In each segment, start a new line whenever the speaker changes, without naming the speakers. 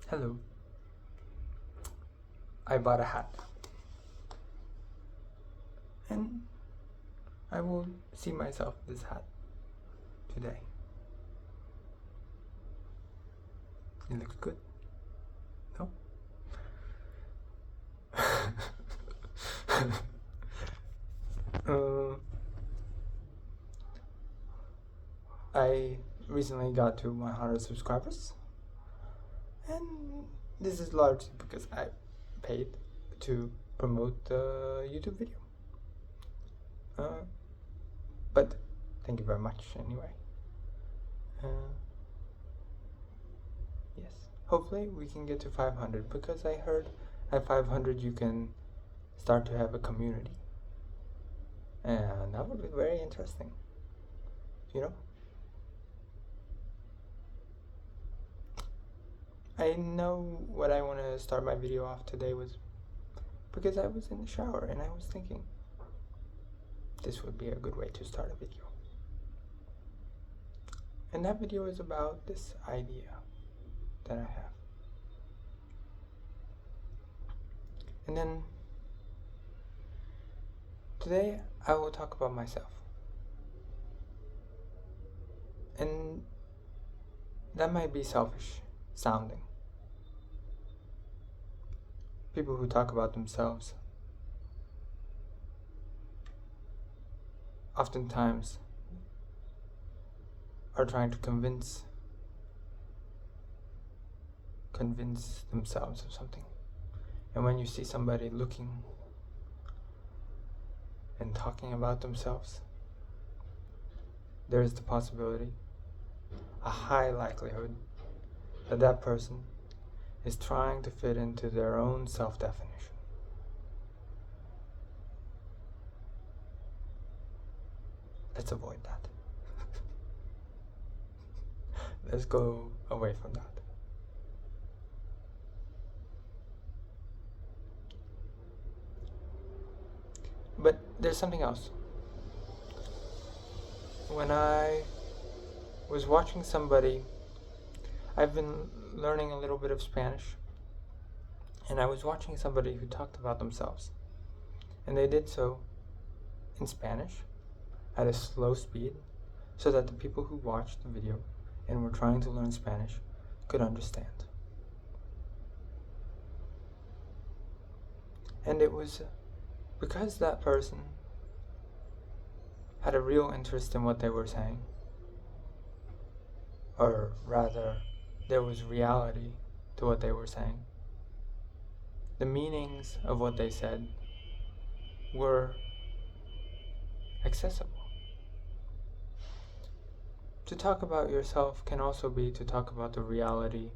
Hello. I bought a hat. And I will see myself this hat today. It looks good. No? I recently got to 100 subscribers. And this is largely because I paid to promote the YouTube video. But thank you very much anyway. Yes, hopefully we can get to 500 because I heard at 500 you can start to have a community. And that would be very interesting. You know? I know what I want to start my video off today with because I was in the shower and I was thinking this would be a good way to start a video. And that video is about this idea that I have. And then today I will talk about myself. And that might be selfish sounding. People who talk about themselves oftentimes are trying to convince themselves of something. And when you see somebody looking and talking about themselves, there is the possibility, a high likelihood, that that person is trying to fit into their own self-definition. Let's avoid that. Let's go away from that. But there's something else. When I was watching somebody, I've been learning a little bit of Spanish, and I was watching somebody who talked about themselves, and they did so in Spanish at a slow speed so that the people who watched the video and were trying to learn Spanish could understand. And it was because that person had a real interest in what they were saying, or rather, there was reality to what they were saying. The meanings of what they said were accessible. To talk about yourself can also be to talk about the reality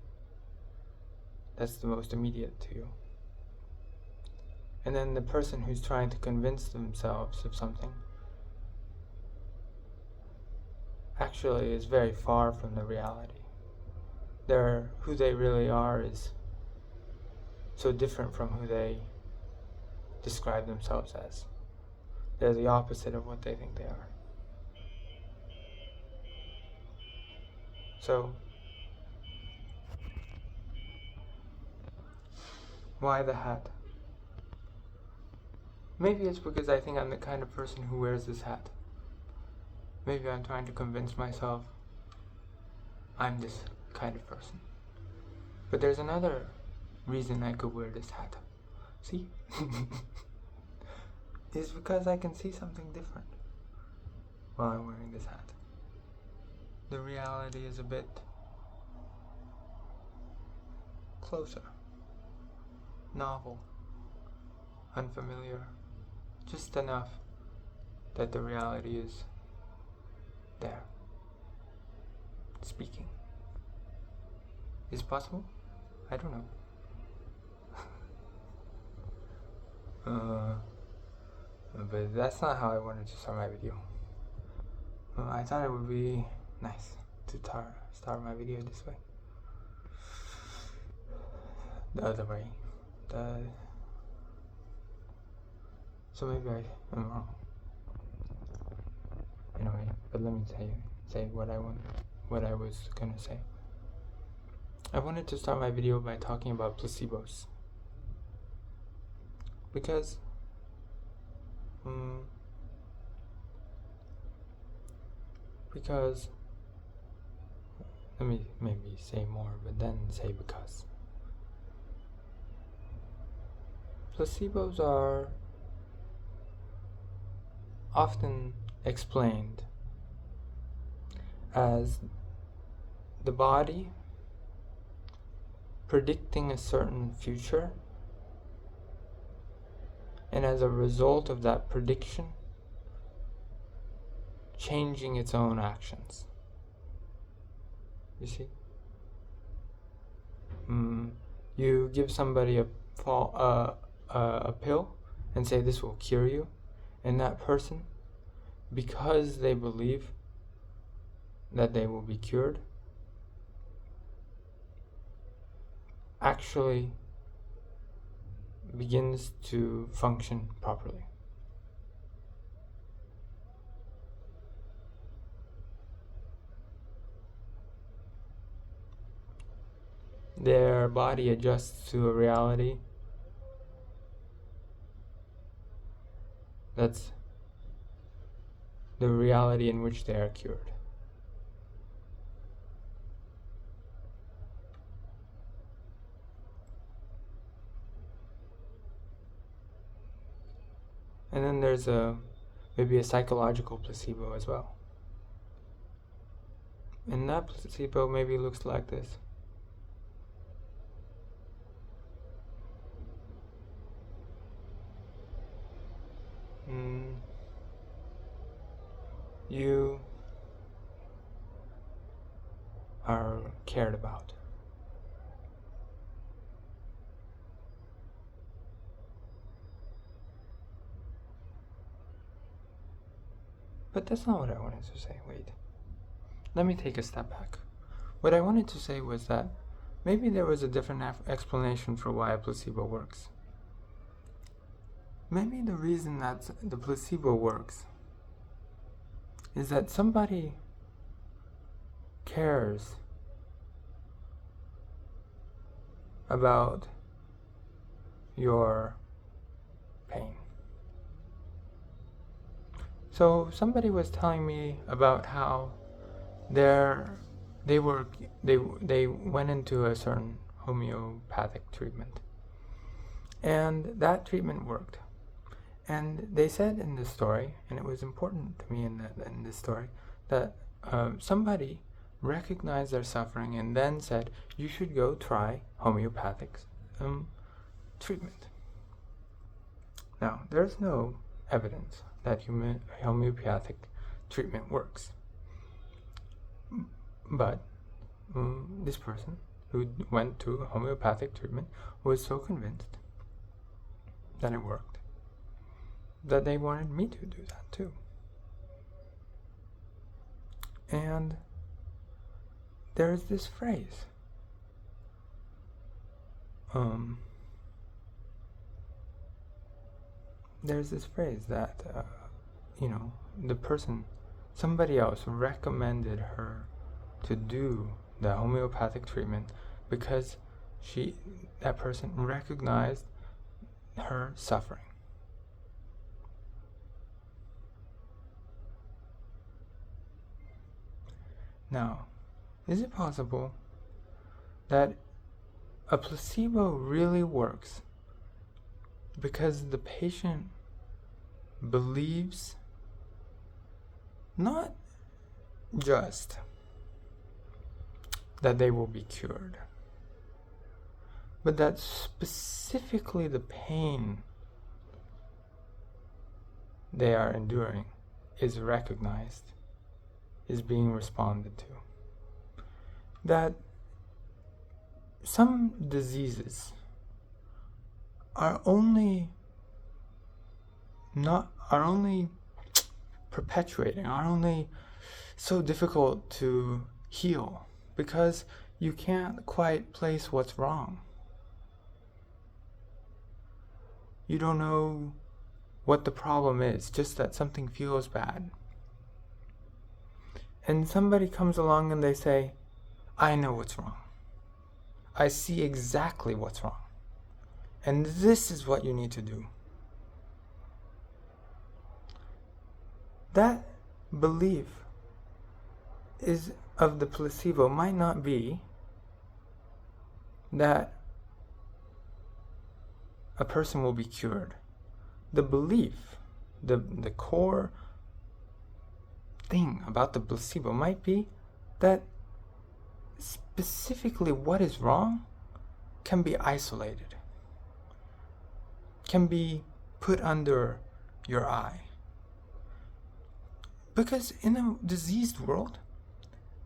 that's the most immediate to you. And then the person who's trying to convince themselves of something actually is very far from the reality. Who they really are is so different from who they describe themselves as. They're the opposite of what they think they are. So, why the hat? Maybe it's because I think I'm the kind of person who wears this hat. Maybe I'm trying to convince myself I'm this kind of person. But there's another reason I could wear this hat. See? It's because I can see something different while I'm wearing this hat. The reality is a bit closer, novel, unfamiliar, just enough that the reality is there, speaking. Is it possible? I don't know. But that's not how I wanted to start my video. I thought it would be nice to start my video this way. The other way. So maybe I am wrong. Anyway, but let me say what I was gonna say. I wanted to start my video by talking about placebos. Because let me maybe say more, but then say because. Placebos are often explained as the body predicting a certain future, and as a result of that prediction, changing its own actions. You see? You give somebody a pill and say this will cure you, and that person, because they believe that they will be cured, actually begins to function properly. Their body adjusts to a reality that's the reality in which they are cured. And then there's maybe a psychological placebo as well. And that placebo maybe looks like this. You are cared about. But that's not what I wanted to say. Wait. Let me take a step back. What I wanted to say was that maybe there was a different explanation for why a placebo works. Maybe the reason that the placebo works is that somebody cares about your pain. So somebody was telling me about how they went into a certain homeopathic treatment, and that treatment worked. And they said in this story, and it was important to me in this story, that somebody recognized their suffering and then said, you should go try homeopathic treatment. Now, there's no evidence that homeopathic treatment works. But this person who went to homeopathic treatment was so convinced that it worked that they wanted me to do that too. And there's this phrase. There's this phrase that, somebody else recommended her to do the homeopathic treatment because that person recognized her suffering. Now, is it possible that a placebo really works because the patient believes not just that they will be cured, but that specifically the pain they are enduring is recognized, is being responded to? That some diseases are only perpetuating, are only so difficult to heal because you can't quite place what's wrong. You don't know what the problem is, just that something feels bad. And somebody comes along and they say, I know what's wrong. I see exactly what's wrong. And this is what you need to do. That belief is of the placebo might not be that a person will be cured. The belief, the core thing about the placebo might be that specifically what is wrong can be isolated, can be put under your eye. Because in a diseased world,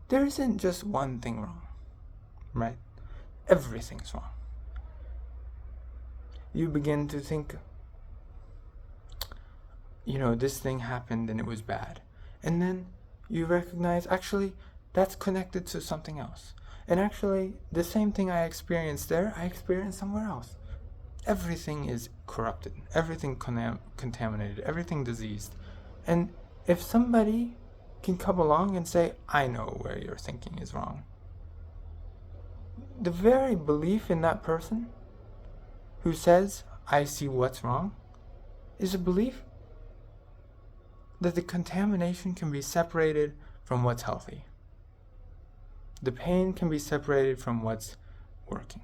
there isn't just one thing wrong, right? Everything's wrong. You begin to think, this thing happened and it was bad. And then you recognize, actually, that's connected to something else. And actually, the same thing I experienced there, I experienced somewhere else. Everything is corrupted, everything contaminated, everything diseased. And if somebody can come along and say, I know where your thinking is wrong, the very belief in that person who says, I see what's wrong, is a belief that the contamination can be separated from what's healthy. The pain can be separated from what's working.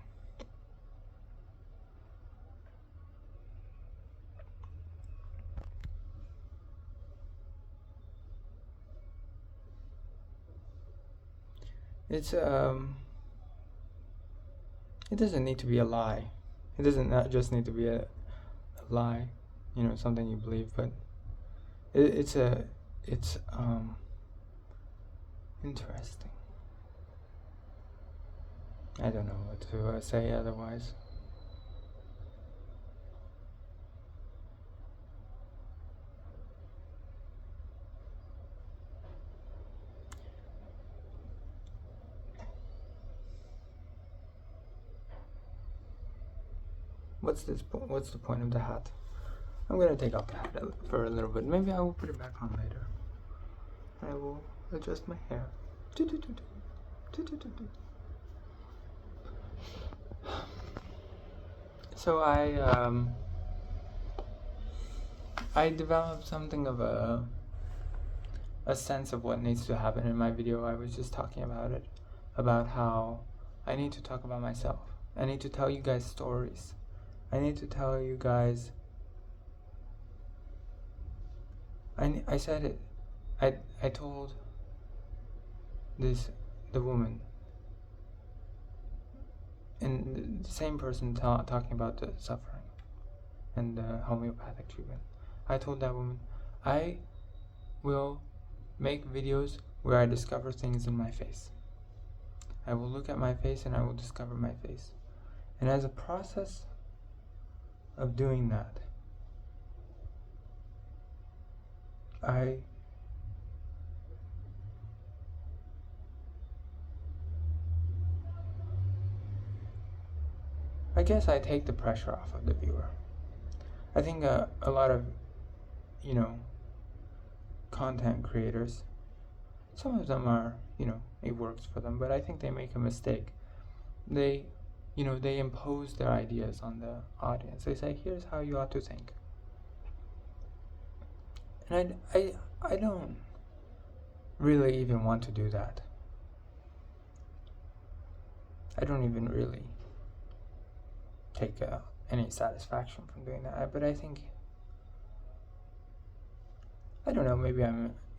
It doesn't need to be a lie. It doesn't not just need to be a lie, something you believe, but it's interesting. I don't know what to say otherwise. What's the point of the hat? I'm gonna take off the hat for a little bit. Maybe I will put it back on later. I will adjust my hair. So I developed something of a sense of what needs to happen in my video. I was just talking about it, about how I need to talk about myself. I need to tell you guys stories. I need to tell you guys. I said it. I told the woman, and the same person talking about the suffering and the homeopathic treatment. I told that woman, I will make videos where I discover things in my face. I will look at my face and I will discover my face. And as a process of doing that, I guess I take the pressure off of the viewer. I think a lot of, content creators, some of them are, it works for them, but I think they make a mistake. They impose their ideas on the audience. They say, here's how you ought to think. And I don't really even want to do that. I don't even really take any satisfaction from doing that. But I think, I don't know, maybe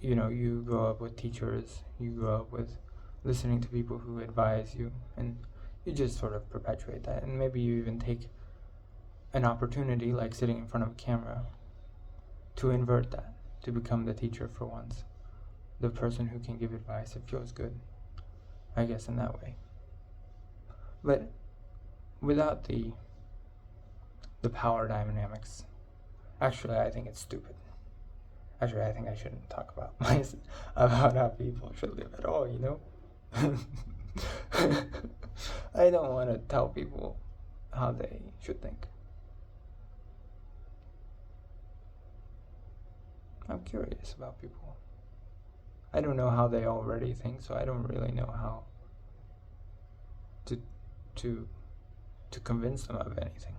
you grow up with teachers, you grow up with listening to people who advise you, and you just sort of perpetuate that. And maybe you even take an opportunity, like sitting in front of a camera, to invert that, to become the teacher for once, the person who can give advice. It feels good, I guess, in that way. But without the power dynamics, actually, I think it's stupid. Actually, I think I shouldn't talk about about how people should live at all, I don't want to tell people how they should think. I'm curious about people. I don't know how they already think, so I don't really know how to to convince them of anything.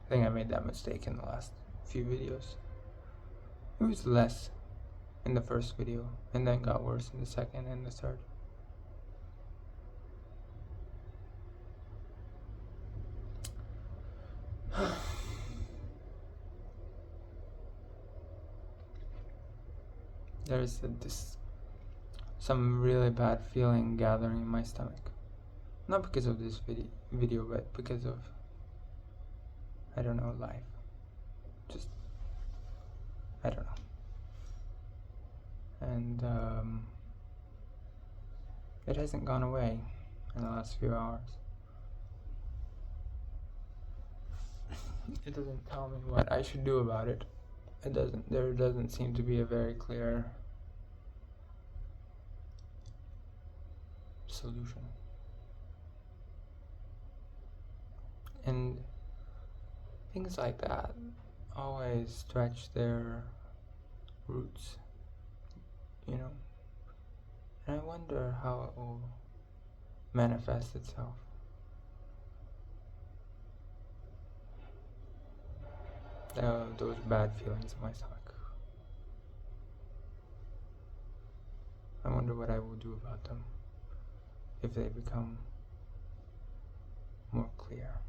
I think I made that mistake in the last few videos. It was less in the first video, and then got worse in the second and the third. There's some really bad feeling gathering in my stomach. Not because of this video, but because of, I don't know, life. Just, I don't know. And it hasn't gone away in the last few hours. It doesn't tell me what I should do about it. There doesn't seem to be a very clear solution. And things like that always stretch their roots, you know. And I wonder how it will manifest itself. Those bad feelings in my stomach. I wonder what I will do about them if they become more clear.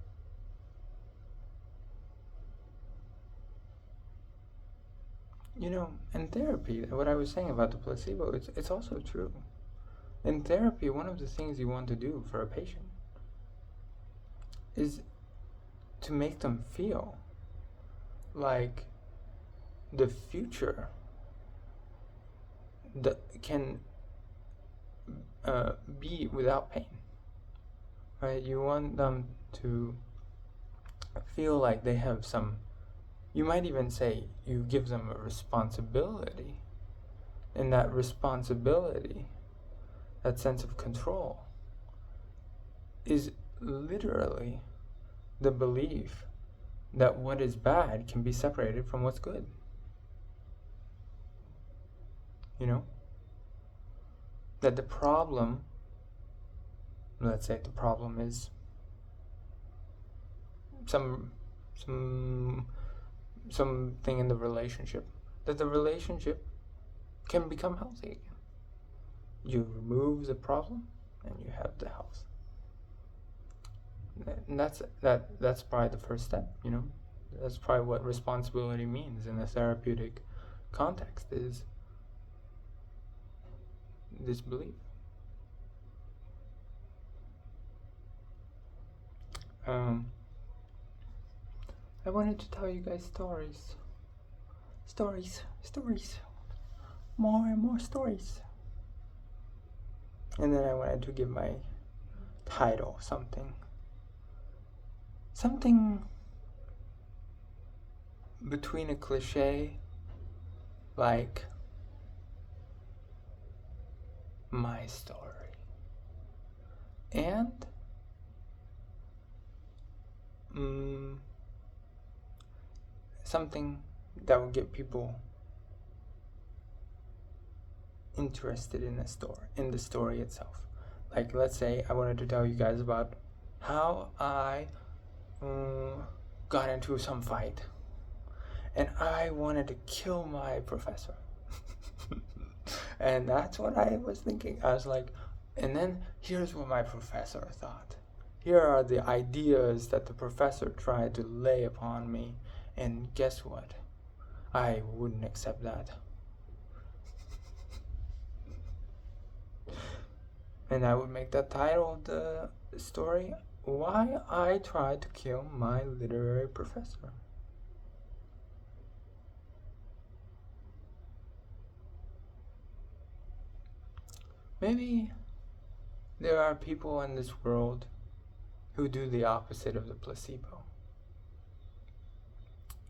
You know, in therapy, what I was saying about the placebo, it's also true. In therapy, one of the things you want to do for a patient is to make them feel like the future that can be without pain, right? You want them to feel like they have some, you might even say you give them a responsibility, and that responsibility, that sense of control, is literally the belief that what is bad can be separated from what's good. You know? That the problem, let's say the problem is something in the relationship, that the relationship can become healthy again. You remove the problem and you have the health. And that's probably the first step, you know. That's probably what responsibility means in the therapeutic context, is this belief. I wanted to tell you guys stories. More and more stories. And then I wanted to give my title something between a cliche like my story and something that will get people interested in the story itself. Like, let's say I wanted to tell you guys about how I got into some fight and I wanted to kill my professor. And that's what I was thinking. I was like, and then here's what my professor thought. Here are the ideas that the professor tried to lay upon me, and guess what? I wouldn't accept that. And I would make that title of the story, Why I Tried to Kill My Literary Professor. Maybe there are people in this world who do the opposite of the placebo.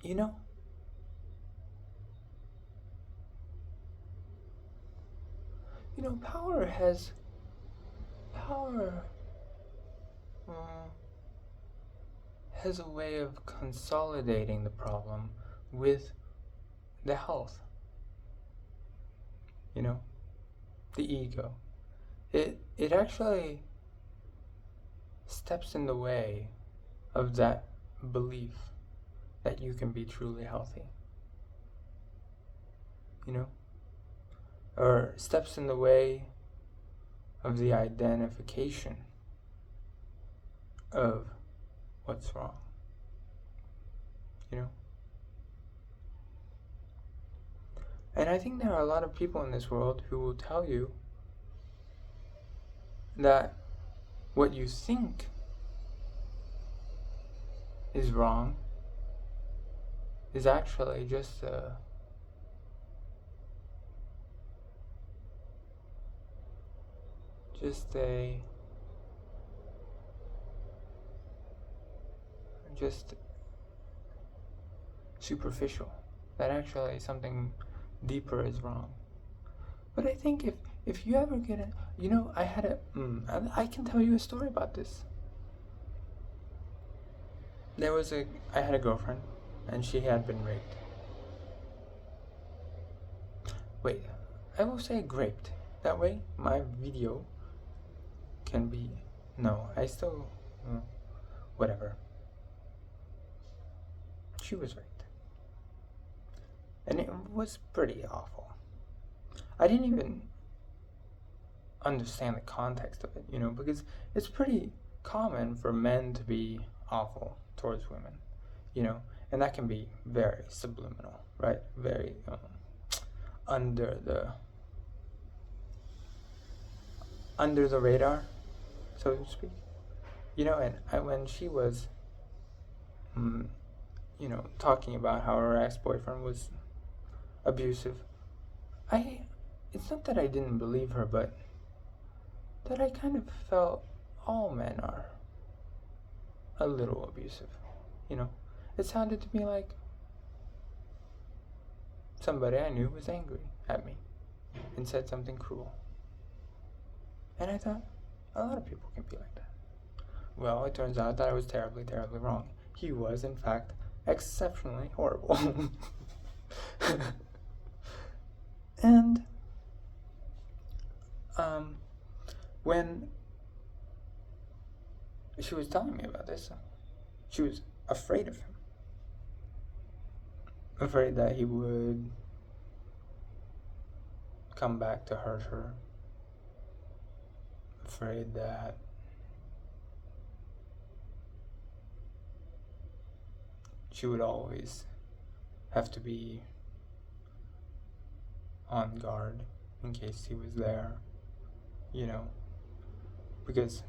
You know? Power has a way of consolidating the problem with the health. you know, the ego. It actually steps in the way of that belief that you can be truly healthy, you know, or steps in the way of the identification of what's wrong, you know. And I think there are a lot of people in this world who will tell you that what you think is wrong is actually just a just superficial, that actually something deeper is wrong. But I think if you ever get it, you know, I can tell you a story about this. I had a girlfriend, and she had been raped. Wait, I will say raped. That way, my video can be, no, I still, whatever. She was raped. And it was pretty awful. I didn't even understand the context of it, you know, because it's pretty common for men to be awful towards women, you know, and that can be very subliminal, right? Very under the radar, so to speak, you know. And when she was, you know, talking about how her ex-boyfriend was abusive, it's not that I didn't believe her, but that I kind of felt all men are a little abusive, you know. It sounded to me like somebody I knew was angry at me and said something cruel. And I thought, a lot of people can be like that. Well, it turns out that I was terribly, terribly wrong. He was, in fact, exceptionally horrible. And when she was telling me about this, she was afraid of him. Afraid that he would come back to hurt her. Afraid that she would always have to be on guard in case he was there, you know, because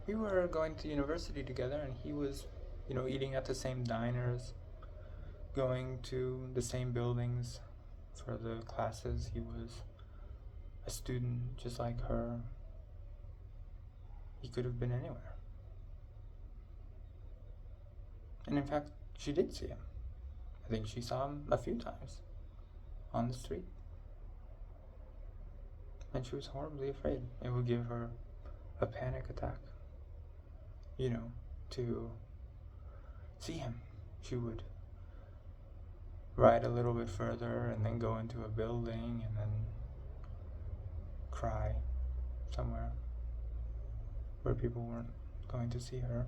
we were going to university together, and he was, you know, eating at the same diners, going to the same buildings for the classes. He was a student just like her. He could have been anywhere. And in fact, she did see him. I think she saw him a few times on the street. And she was horribly afraid it would give her a panic attack, you know, to see him. She would ride a little bit further and then go into a building and then cry somewhere where people weren't going to see her.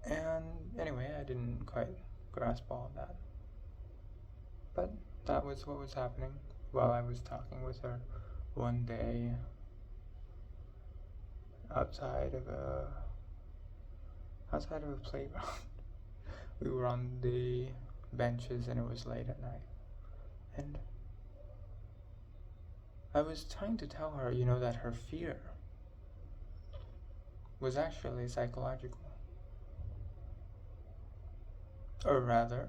And anyway, I didn't quite grasp all of that. But that was what was happening while I was talking with her one day outside of a playground. We were on the benches and it was late at night. And I was trying to tell her, you know, that her fear was actually psychological. Or rather,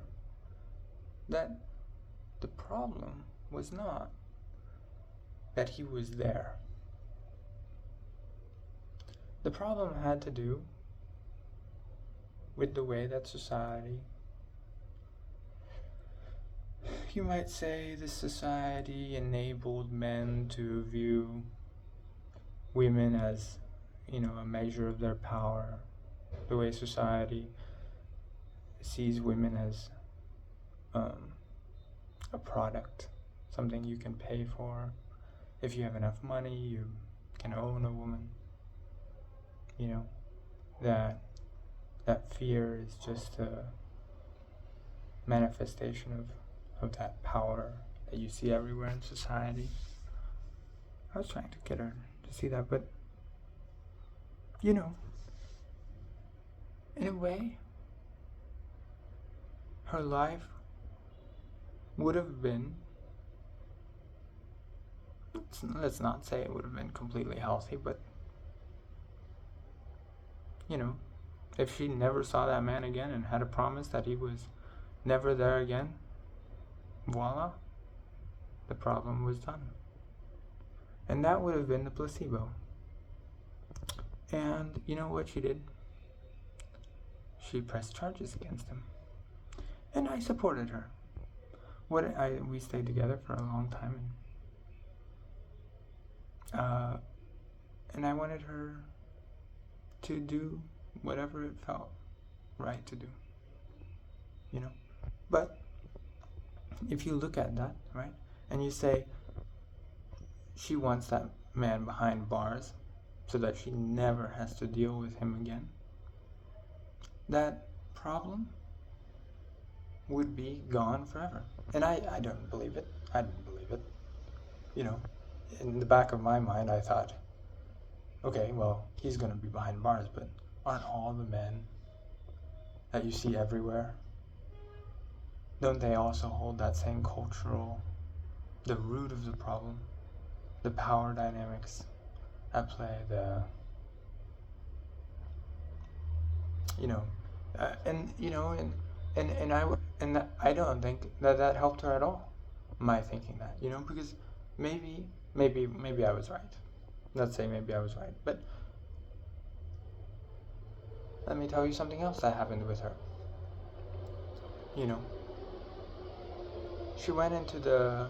that the problem was not that he was there. The problem had to do with the way that society, you might say, this society enabled men to view women as, you know, a measure of their power. The way society sees women as a product, something you can pay for. If you have enough money, you can own a woman. You know, that fear is just a manifestation of that power that you see everywhere in society. I was trying to get her to see that, but you know, in a way, her life would have been, let's not say it would have been completely healthy, but you know, if she never saw that man again and had a promise that he was never there again, voila, the problem was done. And that would have been the placebo. And you know what she did? She pressed charges against him. And I supported her. We stayed together for a long time, and I wanted her to do whatever it felt right to do, you know. But if you look at that, right, and you say she wants that man behind bars so that she never has to deal with him again, that problem would be gone forever. And I don't believe it. I didn't believe it. You know, in the back of my mind, I thought, okay, well, he's going to be behind bars, but aren't all the men that you see everywhere, don't they also hold that same cultural, the root of the problem, the power dynamics at play, and I don't think that helped her at all, my thinking that, you know, because maybe I was right. Let's say maybe I was right, but let me tell you something else that happened with her. You know, she went into the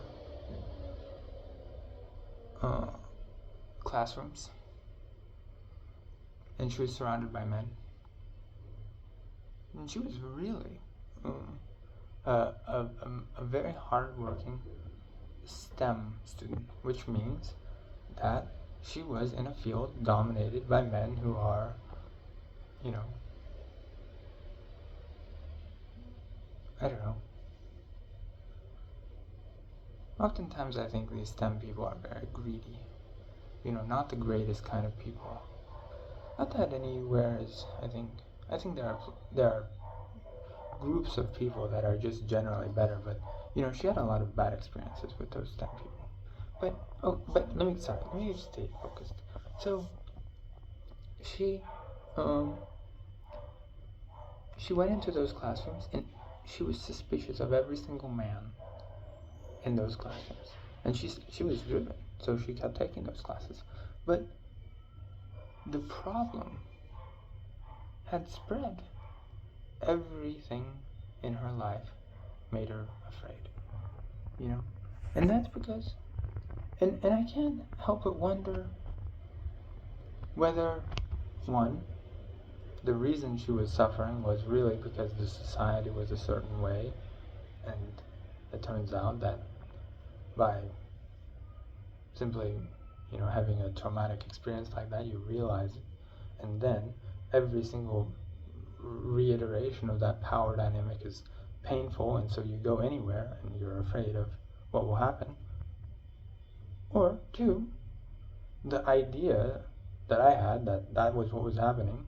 classrooms, and she was surrounded by men, and she was really a very hardworking STEM student, which means that she was in a field dominated by men who are, you know, I don't know. Oftentimes I think these STEM people are very greedy. You know, not the greatest kind of people. Not that anywhere is, I think there are groups of people that are just generally better, but you know, she had a lot of bad experiences with those STEM people. But let me just stay focused. So she went into those classrooms and she was suspicious of every single man in those classrooms, and she was driven, so she kept taking those classes. But the problem had spread. Everything in her life made her afraid, you know, and that's because, and I can't help but wonder whether, one, the reason she was suffering was really because the society was a certain way, and it turns out that by simply, you know, having a traumatic experience like that, you realize it, and then every single reiteration of that power dynamic is painful, and so you go anywhere and you're afraid of what will happen. Or two, the idea that I had that was what was happening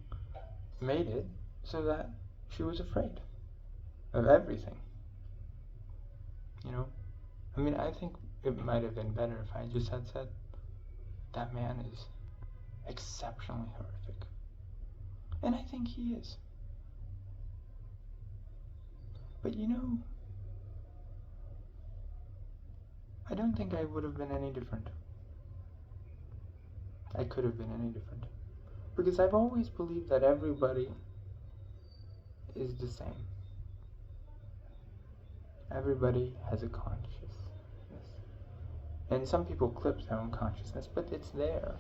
made it so that she was afraid of everything. You know, I mean, I think it might have been better if I just had said, that man is exceptionally horrific. And I think he is. But you know, I don't think I would have been any different. I could have been any different. Because I've always believed that everybody is the same. Everybody has a consciousness. And some people clip their own consciousness, but it's there.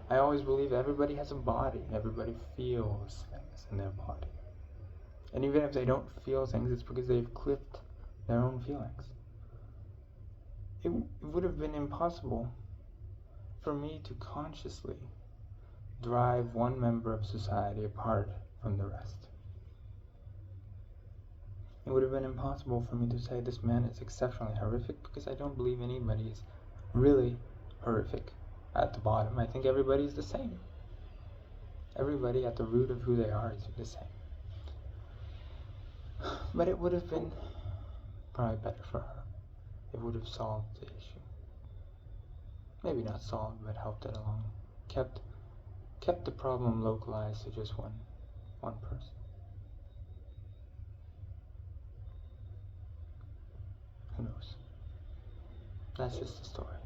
I always believe everybody has a body. Everybody feels things in their body. And even if they don't feel things, it's because they've clipped their own feelings. It would have been impossible for me to consciously drive one member of society apart from the rest. It would have been impossible for me to say this man is exceptionally horrific, because I don't believe anybody is really horrific at the bottom. I think everybody's the same. Everybody at the root of who they are is the same. But it would have been probably better for her. It would have solved the issue. Maybe not solved, but helped it along. Kept the problem localized to just one person. Who knows? That's just the story.